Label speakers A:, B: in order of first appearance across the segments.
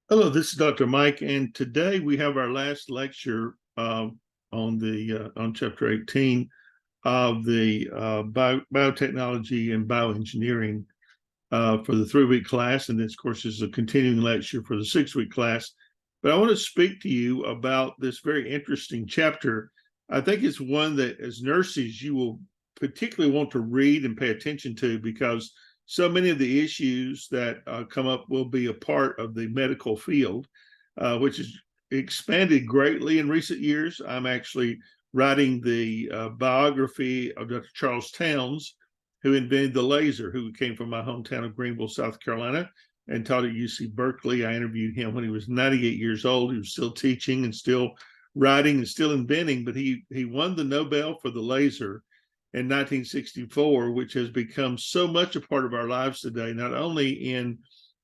A: Hello, this is Dr. Mike, and today we have our last lecture on chapter 18 of the biotechnology and bioengineering for the 3-week class, and this course is a continuing lecture for the 6-week class. But I want to speak to you about this very interesting chapter. I think it's one that, as nurses, you will particularly want to read and pay attention to because so many of the issues that come up will be a part of the medical field, which has expanded greatly in recent years. I'm actually writing the biography of Dr. Charles Towns, who invented the laser, who came from my hometown of Greenville, South Carolina, and taught at UC Berkeley. I interviewed him when he was 98 years old. He was still teaching and still writing and still inventing, but he won the Nobel for the laser in 1964, which has become so much a part of our lives today, not only in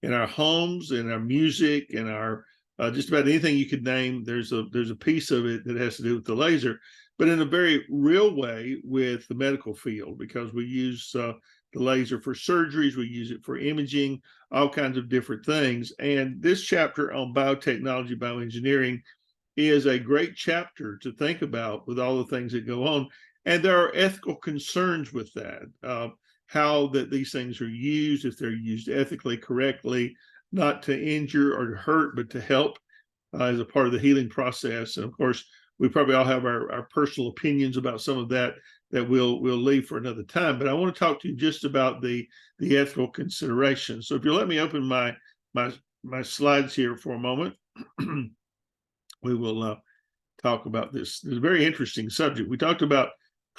A: our homes, in our music, in our just about anything you could name. There's a piece of it that has to do with the laser, but in a very real way with the medical field, because we use the laser for surgeries, we use it for imaging, all kinds of different things. And this chapter on biotechnology, bioengineering is a great chapter to think about with all the things that go on. And there are ethical concerns with that, how that these things are used, if they're used ethically, correctly, not to injure or to hurt, but to help as a part of the healing process. And of course, we probably all have our personal opinions about some of that we'll leave for another time. But I want to talk to you just about the ethical considerations. So if you let me open my slides here for a moment, we will talk about this. It's a very interesting subject. We talked about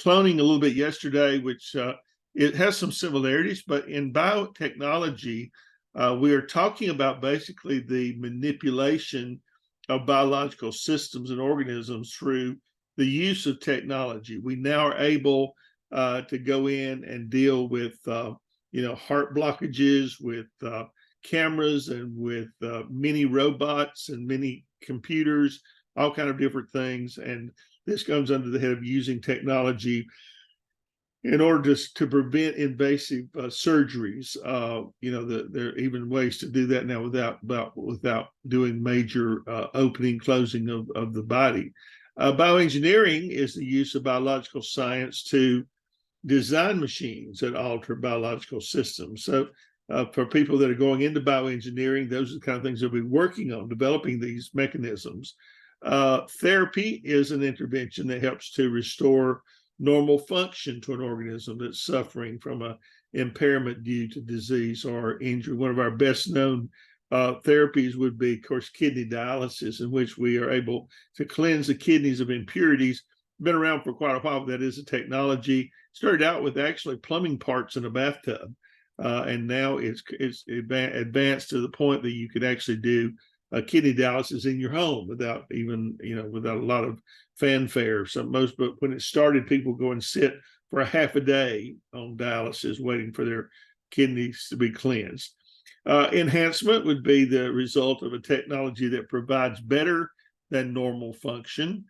A: cloning a little bit yesterday, which it has some similarities, but in biotechnology, we are talking about basically the manipulation of biological systems and organisms through the use of technology. We now are able to go in and deal with, heart blockages, with cameras, and with mini robots and mini computers, all kind of different things. And this comes under the head of using technology in order to prevent invasive surgeries. There are even ways to do that now without doing major opening, closing of the body. Bioengineering is the use of biological science to design machines that alter biological systems. So for people that are going into bioengineering, those are the kind of things they'll be working on, developing these mechanisms. Therapy is an intervention that helps to restore normal function to an organism that's suffering from an impairment due to disease or injury. One of our best known therapies would be, of course, kidney dialysis, in which we are able to cleanse the kidneys of impurities. Been around for quite a while, but that is a technology. Started out with actually plumbing parts in a bathtub, and now it's advanced to the point that you could actually do kidney dialysis in your home without a lot of fanfare. But when it started, people go and sit for a half a day on dialysis, waiting for their kidneys to be cleansed. Enhancement would be the result of a technology that provides better than normal function.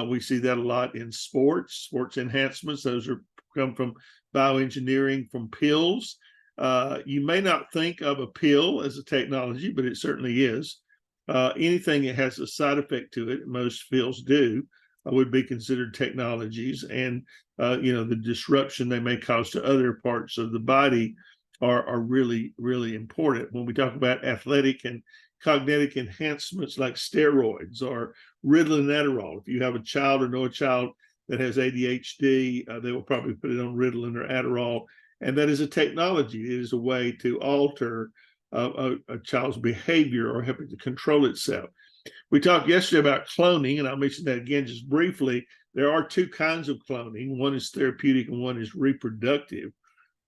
A: We see that a lot in sports enhancements. Those come from bioengineering, from pills. You may not think of a pill as a technology, but it certainly is. Anything that has a side effect to it, most fields do, would be considered technologies. And, the disruption they may cause to other parts of the body are really, really important. When we talk about athletic and cognitive enhancements like steroids or Ritalin and Adderall, if you have a child or know a child that has ADHD, they will probably put it on Ritalin or Adderall. And that is a technology. It is a way to alter a child's behavior or help it to control itself. We talked yesterday about cloning, and I'll mention that again just briefly. There are two kinds of cloning. One is therapeutic and one is reproductive.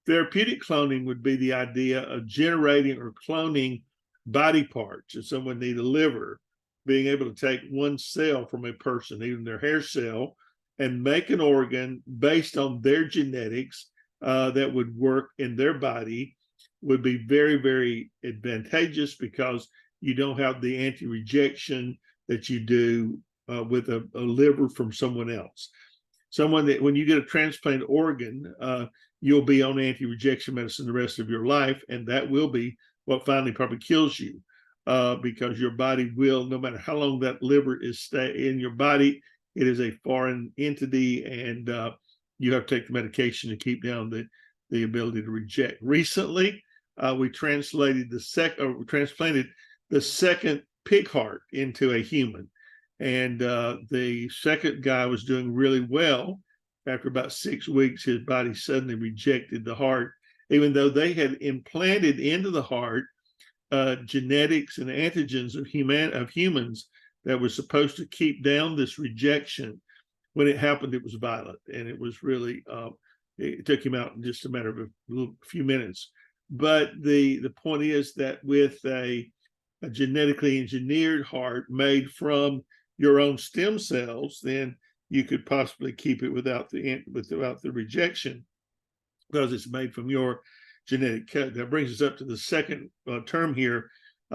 A: Therapeutic cloning would be the idea of generating or cloning body parts. If someone needs a liver, being able to take one cell from a person, even their hair cell, and make an organ based on their genetics that would work in their body, would be very, very advantageous because you don't have the anti-rejection that you do with a liver from someone else. Someone that when you get a transplant organ, you'll be on anti-rejection medicine the rest of your life, and that will be what finally probably kills you. because your body will, no matter how long that liver is stay in your body, it is a foreign entity, and you have to take the medication to keep down the ability to reject. Recently, we transplanted the second pig heart into a human, and the second guy was doing really well. After about 6 weeks, his body suddenly rejected the heart, even though they had implanted into the heart genetics and antigens of humans that was supposed to keep down this rejection. When it happened, it was violent, and it was really it took him out in just a matter of a few minutes. But the point is that with a genetically engineered heart made from your own stem cells, then you could possibly keep it without the rejection, because it's made from your genetic code. That brings us up to the second term here,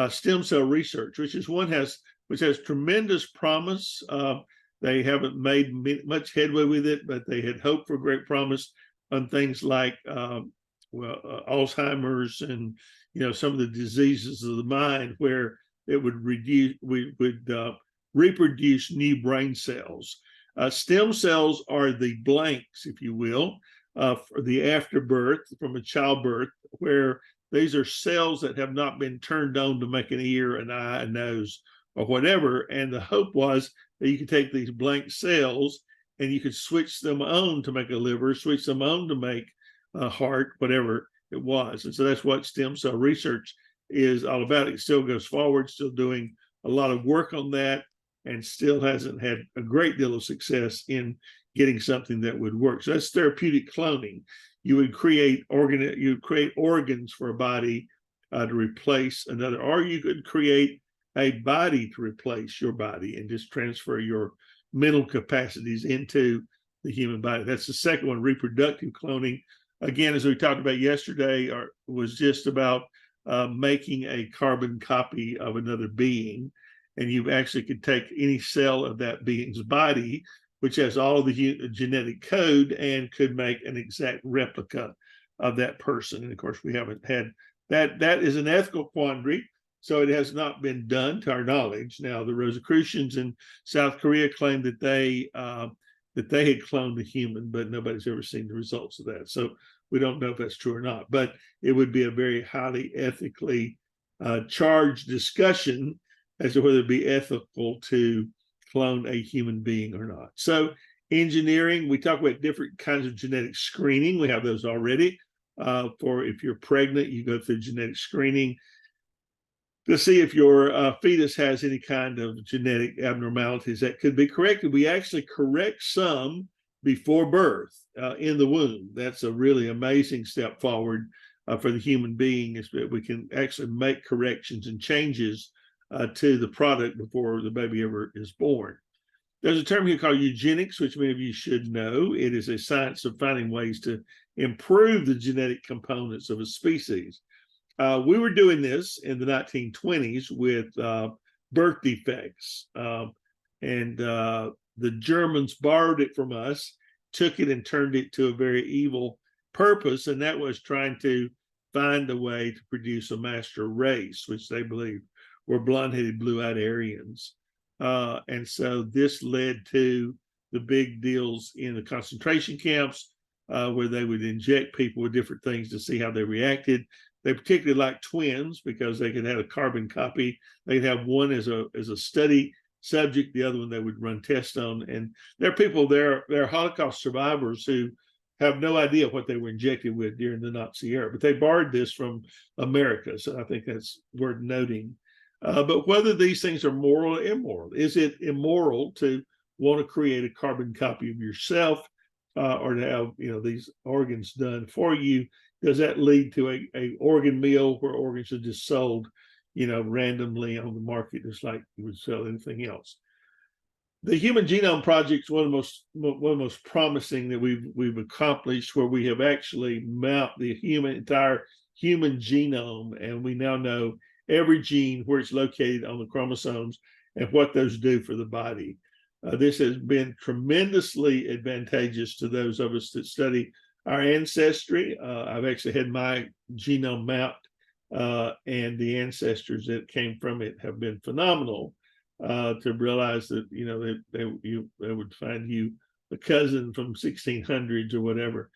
A: stem cell research, which has tremendous promise. They haven't made much headway with it, but they had hoped for great promise on things like Alzheimer's and some of the diseases of the mind, where it would reproduce new brain cells. Stem cells are the blanks, if you will, for the afterbirth from a childbirth, where these are cells that have not been turned on to make an ear, an eye, a nose, or whatever. And the hope was that you could take these blank cells and you could switch them on to make a liver, switch them on to make a heart, whatever it was. And so that's what stem cell research is all about. It still goes forward, still doing a lot of work on that, and still hasn't had a great deal of success in getting something that would work. So that's therapeutic cloning. You would create organs for a body to replace another, or you could create a body to replace your body and just transfer your mental capacities into the human body. That's the second one, reproductive cloning. Again, as we talked about yesterday, was just about making a carbon copy of another being. And you actually could take any cell of that being's body, which has all the genetic code, and could make an exact replica of that person. And of course, we haven't had that. That is an ethical quandary. So it has not been done to our knowledge. Now, the Rosicrucians in South Korea claimed that they had cloned a human, but nobody's ever seen the results of that. So we don't know if that's true or not. But it would be a very highly ethically charged discussion as to whether it be ethical to clone a human being or not. So engineering, we talk about different kinds of genetic screening. We have those already. For if you're pregnant, you go through genetic screening to see if your fetus has any kind of genetic abnormalities that could be corrected. We actually correct some before birth in the womb. That's a really amazing step forward for the human being, is that we can actually make corrections and changes to the product before the baby ever is born. There's a term here called eugenics, which many of you should know. It is a science of finding ways to improve the genetic components of a species. We were doing this in the 1920s with birth defects, and the Germans borrowed it from us, took it and turned it to a very evil purpose, and that was trying to find a way to produce a master race, which they believed were blonde-headed, blue-eyed Aryans. And so this led to the big deals in the concentration camps, where they would inject people with different things to see how they reacted. They particularly liked twins because they could have a carbon copy. They'd have one as a study subject, the other one they would run tests on. And there are people there, they're Holocaust survivors who have no idea what they were injected with during the Nazi era, but they borrowed this from America. So I think that's worth noting. But whether these things are moral or immoral, is it immoral to want to create a carbon copy of yourself, or to have these organs done for you? Does that lead to a organ mill where organs are just sold, randomly on the market, just like you would sell anything else? The Human Genome Project is one of the most promising that we've accomplished, where we have actually mapped the entire human genome, and we now know every gene, where it's located on the chromosomes, and what those do for the body. This has been tremendously advantageous to those of us that study our ancestry. I've actually had my genome mapped and the ancestors that came from it have been phenomenal. To realize that they would find you a cousin from 1600s or whatever.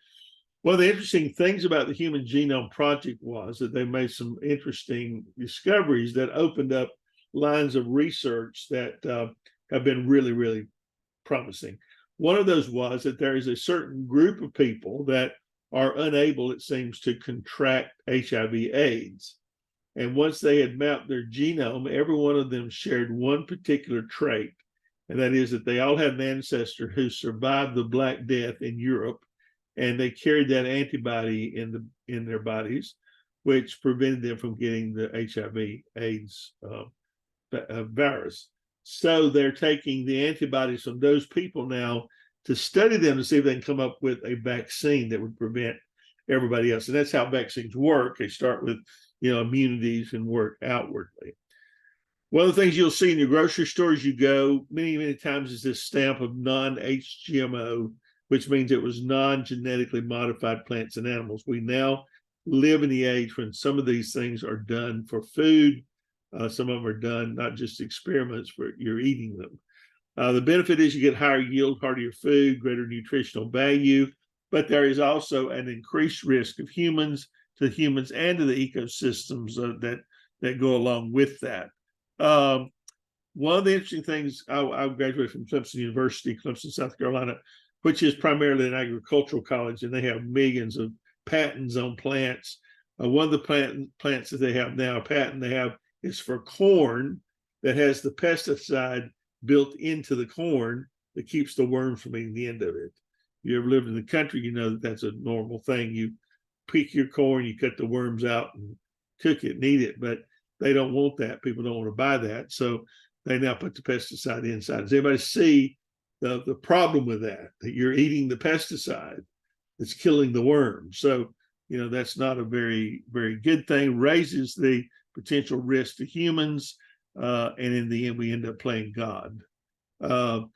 A: One of the interesting things about the Human Genome Project was that they made some interesting discoveries that opened up lines of research that have been really, really promising. One of those was that there is a certain group of people that are unable, it seems, to contract HIV/AIDS. And once they had mapped their genome, every one of them shared one particular trait, and that is that they all had an ancestor who survived the Black Death in Europe, and they carried that antibody in their bodies, which prevented them from getting the HIV/AIDS virus. So they're taking the antibodies from those people now to study them to see if they can come up with a vaccine that would prevent everybody else. And that's how vaccines work. They start with immunities and work outwardly. One of the things you'll see in your grocery store as you go many, many times is this stamp of non-HGMO, which means it was non-genetically modified plants and animals. We now live in the age when some of these things are done for food. Some of them are done not just experiments, but you're eating them. The benefit is you get higher yield, heartier food, greater nutritional value, but there is also an increased risk of humans and to the ecosystems that go along with that. One of the interesting things, I graduated from Clemson University, Clemson, South Carolina, which is primarily an agricultural college, and they have millions of patents on plants. One of the plants that they have now, a patent they have, is for corn that has the pesticide built into the corn that keeps the worms from eating the end of it. If you ever lived in the country, you know that that's a normal thing. You pick your corn, you cut the worms out and cook it and eat it, but they don't want that. People don't want to buy that. So they now put the pesticide inside. Does anybody see the problem with that you're eating the pesticide that's killing the worms? So, that's not a very, very good thing, raises the potential risk to humans. And in the end, we end up playing God. The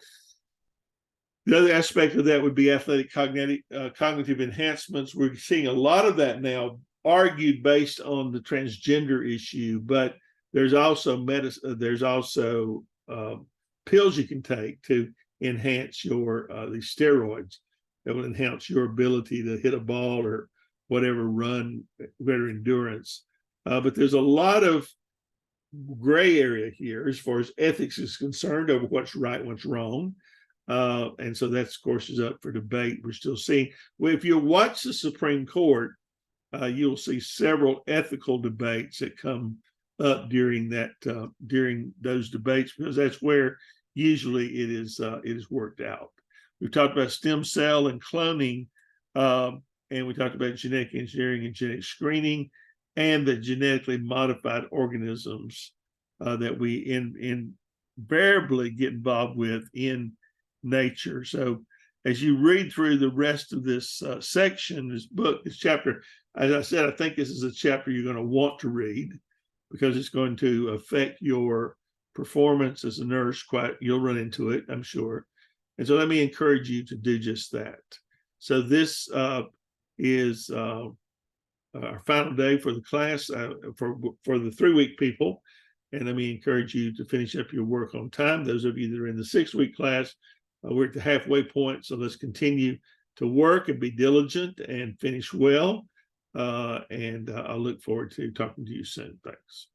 A: other aspect of that would be athletic cognitive enhancements. We're seeing a lot of that now argued based on the transgender issue, but there's also medicine. There's also pills you can take to enhance your these steroids that will enhance your ability to hit a ball or whatever, run, better endurance. But there's a lot of gray area here as far as ethics is concerned over what's right, what's wrong. And so that, of course, is up for debate. We're still seeing, well, if you watch the Supreme Court, you'll see several ethical debates that come up during those debates, because that's where usually it is worked out. We've talked about stem cell and cloning, and we talked about genetic engineering and genetic screening, and the genetically modified organisms that we invariably get involved with in nature. So as you read through the rest of this section, this book, this chapter, as I said, I think this is a chapter you're going to want to read because it's going to affect your performance as a nurse. You'll run into it, I'm sure. And so let me encourage you to do just that. So this is our final day for the class for the 3-week people. And let me encourage you to finish up your work on time. Those of you that are in the 6-week class, we're at the halfway point. So let's continue to work and be diligent and finish well. And I look forward to talking to you soon. Thanks.